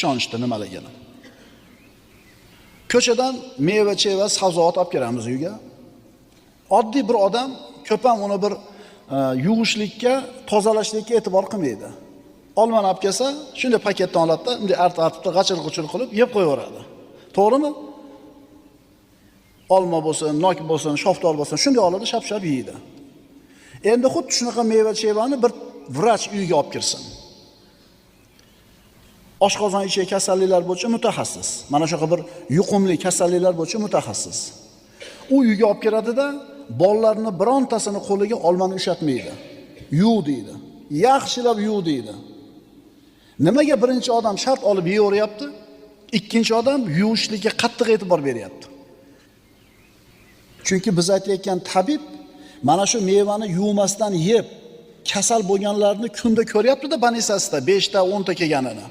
ishonishdi nimaligini. Ko'chadan meva-cheva, sabzavot olib kelamiz uyga. Oddiy bir odam ko'p ham uni bir yuvishlikka, tozalashlikka e'tibor qilmaydi. Olmani olib kelsa, shunday paketdan oladi-da, bunday artib-artib, g'achir-g'uchir qilib yeb qo'yaveradi. To'g'rimi? Olma bo'lsin, nok bo'lsin, shoftor bo'lsin, shunday oladi, shap-shap yeydi. Endi xuddi shunaqa meva-chevani bir vrach uyga olib kirsin. Oshqozon ichi kasalliklar bo'yicha mutaxassis. Mana shunaqa bir yuqumli kasalliklar bo'yicha mutaxassis. U uyga olib kiradi-da, bolalarni birontasini qo'liga olmani ushatmaydi. Yuv deydi. Yaxshilab yuv deydi. Nimaga birinchi odam shart olib yeyaveryapti? Ikkinchi odam yuvishlikka qattiq e'tibor beryapti. Chunki biz aytayotgan tabib mana shu mevani yuvmasdan yeb kasal bo'lganlarni kunda ko'ryapti-da, banisasida 5 ta 10 ta kelganini.